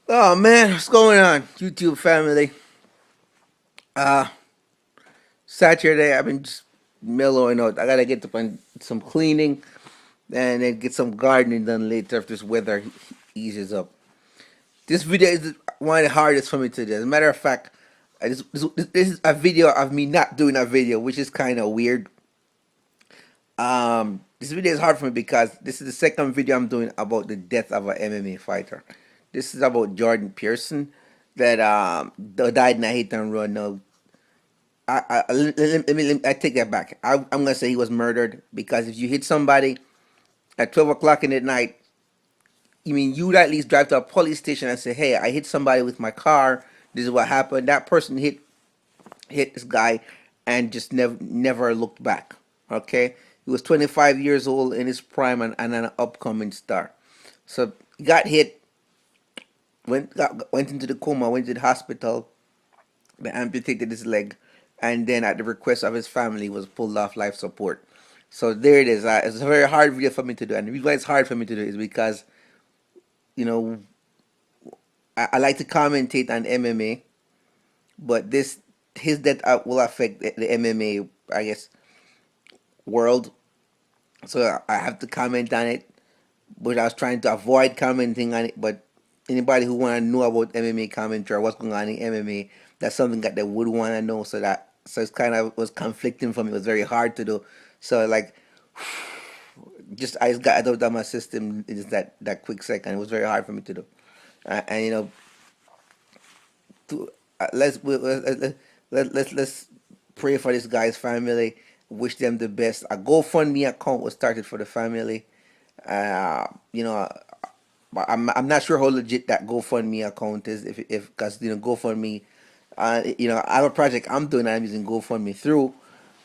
Oh man, what's going on, YouTube family? Uh Saturday I've been just mellowing out. I gotta get to some cleaning and then get some gardening done later if this weather eases up. This video is one of the hardest for me to do. As a matter of fact, this is a video of me not doing a video, which is kind of weird. This video is hard for me because this is the second video I'm doing about the death of an MMA fighter. This is about Jordan Pearson that died in a hit and run. Now, I take that back. I'm gonna say he was murdered because if you hit somebody at 12 o'clock in the night, you mean you would at least drive to a police station and say, "Hey, I hit somebody with my car. This is what happened." That person hit this guy and just never looked back. Okay, he was 25 years old in his prime and an upcoming star. So he got hit, went into the coma, went to the hospital. They amputated his leg, and then at the request of his family was pulled off life support. So there it is. It's a very hard video for me to do, and the reason why it's hard for me to do is because you know I like to commentate on MMA, but this his death will affect the MMA, I guess, world. So I have to comment on it, but I was trying to avoid commenting on it. But anybody who want to know about MMA commentary or what's going on in MMA, that's something that they would want to know. So it's kind of was conflicting for me. It was very hard to do. So like, just I just got it out of my system in just that quick second. It was very hard for me to do. And to, let's pray for this guy's family. Wish them the best. A GoFundMe account was started for the family. Uh, you know, I'm not sure how legit that GoFundMe account is. If because GoFundMe, I have a project I'm doing. I'm using GoFundMe through,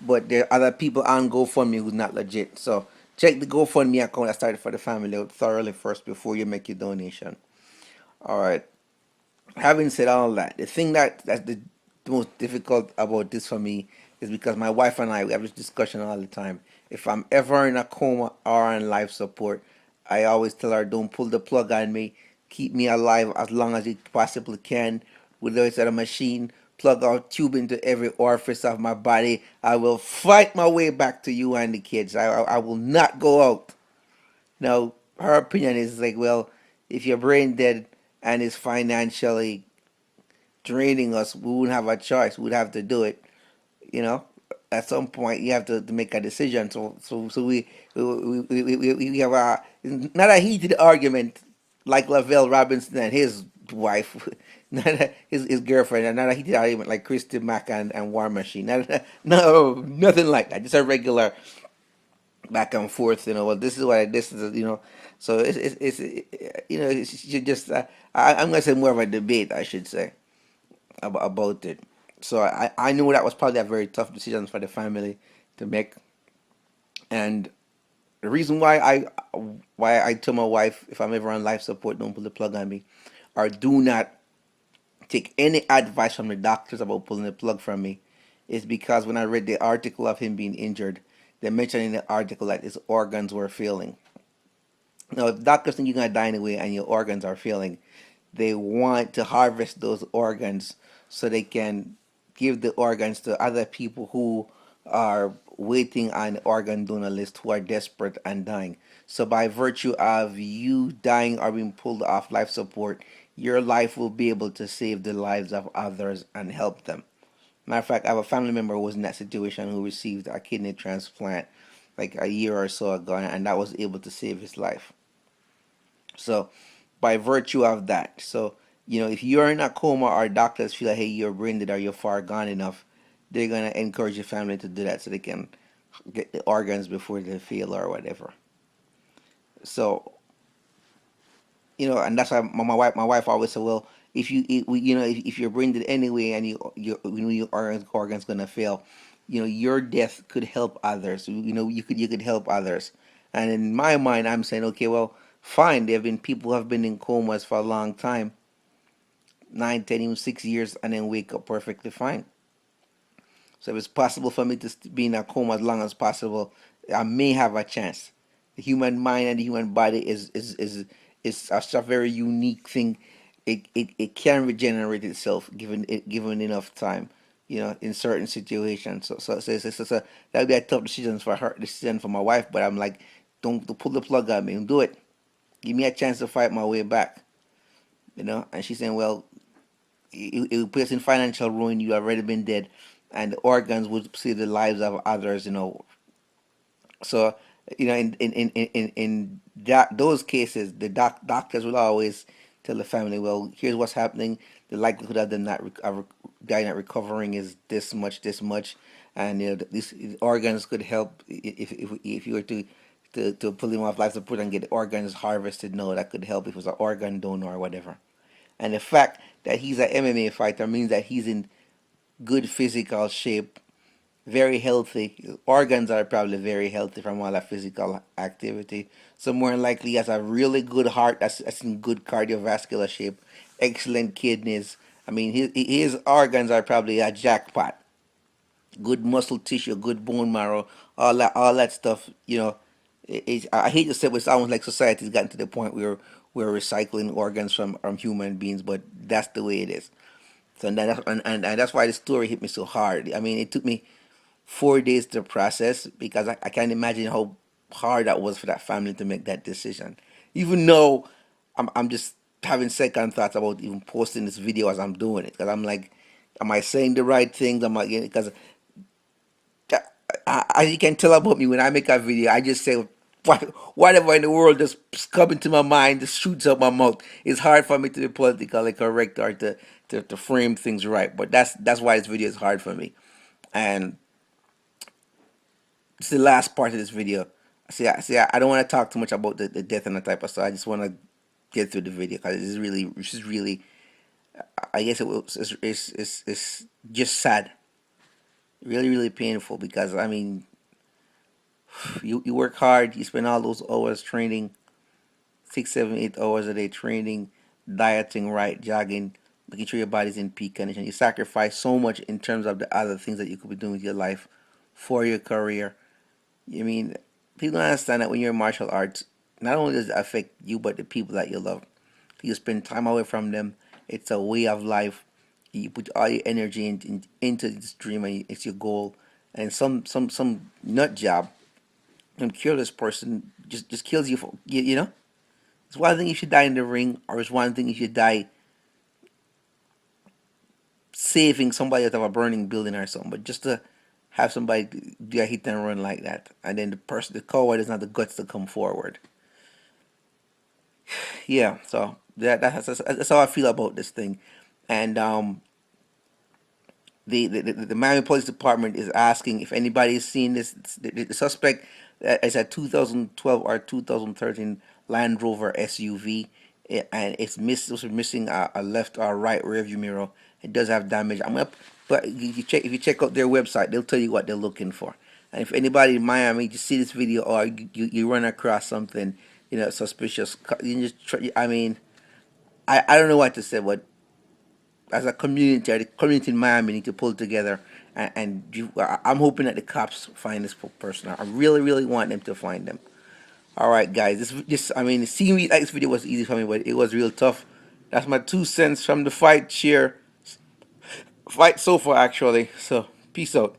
but there are other people on GoFundMe who's not legit. So check the GoFundMe account I started for the family out thoroughly first before you make your donation. All right. Having said all that, the thing that's the most difficult about this for me is because my wife and I we have this discussion all the time. If I'm ever in a coma or on life support, I always tell her, "Don't pull the plug on me. Keep me alive as long as you possibly can. Whether it's at a machine, plug our tube into every orifice of my body. I will fight my way back to you and the kids. I will not go out." Now, her opinion is like, well, if you're brain dead and it's financially draining us, we wouldn't have a choice. We'd have to do it. You know, at some point you have to make a decision. So we have a not a heated argument like Lavelle Robinson and his wife, not his girlfriend, and not a heated argument like Christy Mack and War Machine. No, nothing like that. Just a regular back and forth. Well, this is what this is. So it's just I'm gonna say more of a debate, I should say, about it. So I knew that was probably a very tough decision for the family to make, and the reason why I told my wife if I'm ever on life support, don't pull the plug on me, or do not take any advice from the doctors about pulling the plug from me, is because when I read the article of him being injured, they mentioned in the article that his organs were failing. Now, if doctors think you're gonna die anyway and your organs are failing, they want to harvest those organs so they can give the organs to other people who are waiting on the organ donor list who are desperate and dying. So by virtue of you dying or being pulled off life support, your life will be able to save the lives of others and help them. Matter of fact, I have a family member who was in that situation who received a kidney transplant like a year or so ago, and that was able to save his life. So, by virtue of that, so if you're in a coma or doctors feel like, hey, you're brain dead or you're far gone enough, they're gonna encourage your family to do that so they can get the organs before they fail or whatever. So, and that's why my wife always said, well, if you're brain dead anyway and your organs gonna fail, your death could help others. You could help others. And in my mind, I'm saying, okay, well, fine. There have been people who have been in comas for a long time, 9, 10, even 6 years, and then wake up perfectly fine. So if it's possible for me to be in a coma as long as possible, I may have a chance. The human mind and the human body is such a very unique thing. it can regenerate itself given enough time, in certain situations. So that would be a tough decision for my wife. But I'm like, don't pull the plug on me. Don't do it. Give me a chance to fight my way back. And she's saying, well, it would put us in financial ruin. You already been dead, and the organs would save the lives of others. So, in those cases, the doctors will always tell the family, well, here's what's happening. The likelihood of them dying, not recovering, is this much, and these organs could help if you were to pull him off life support and get the organs harvested. No, that could help if it was an organ donor or whatever. And the fact that he's an MMA fighter means that he's in good physical shape, very healthy. Organs are probably very healthy from all that physical activity. So more than likely, he has a really good heart. That's in good cardiovascular shape. Excellent kidneys. I mean, his organs are probably a jackpot. Good muscle tissue, good bone marrow, all that stuff. I hate to say, but it's almost like society's gotten to the point where we're recycling organs from human beings, but that's the way it is. So and that's why the story hit me so hard. I mean, it took me 4 days to process because I can't imagine how hard that was for that family to make that decision. Even though I'm just having second thoughts about even posting this video as I'm doing it, because I'm like, am I saying the right things? I'm like, because as you can tell about me, when I make a video, I just say what, whatever in the world just come into my mind, just shoots out my mouth. It's hard for me to be politically correct or to frame things right. But that's why this video is hard for me. And it's the last part of this video. I don't want to talk too much about the death and the type of stuff. I just want to get through the video because this is really, I guess it's just sad, really, really painful because I mean, you work hard, you spend all those hours training, 6, 7, 8 hours a day training, dieting right, jogging, making sure your body's in peak condition. You sacrifice so much in terms of the other things that you could be doing with your life for your career. I mean, people don't understand that when you're in martial arts, not only does it affect you, but the people that you love. You spend time away from them. It's a way of life. You put all your energy into this dream, and it's your goal. And some nut job, some careless person just kills you for It's one thing if you die in the ring, or it's one thing if you die saving somebody out of a burning building or something. But just to have somebody do a hit and run like that, and then the coward, doesn't have the guts to come forward. Yeah, so that's how I feel about this thing. And the Miami Police Department is asking if anybody has seen this. The suspect is a 2012 or 2013 Land Rover SUV, and it was missing a left or right rear view mirror. It does have damage. But if you check out their website, they'll tell you what they're looking for. And if anybody in Miami just see this video, or you run across something suspicious, you just I mean, I don't know what to say, but as a community, or the community in Miami need to pull together, I'm hoping that the cops find this person. I really, really want them to find them. All right, guys. I mean, seeing me like this video was easy for me, but it was real tough. That's my 2 cents from the fight so far, actually. So, peace out.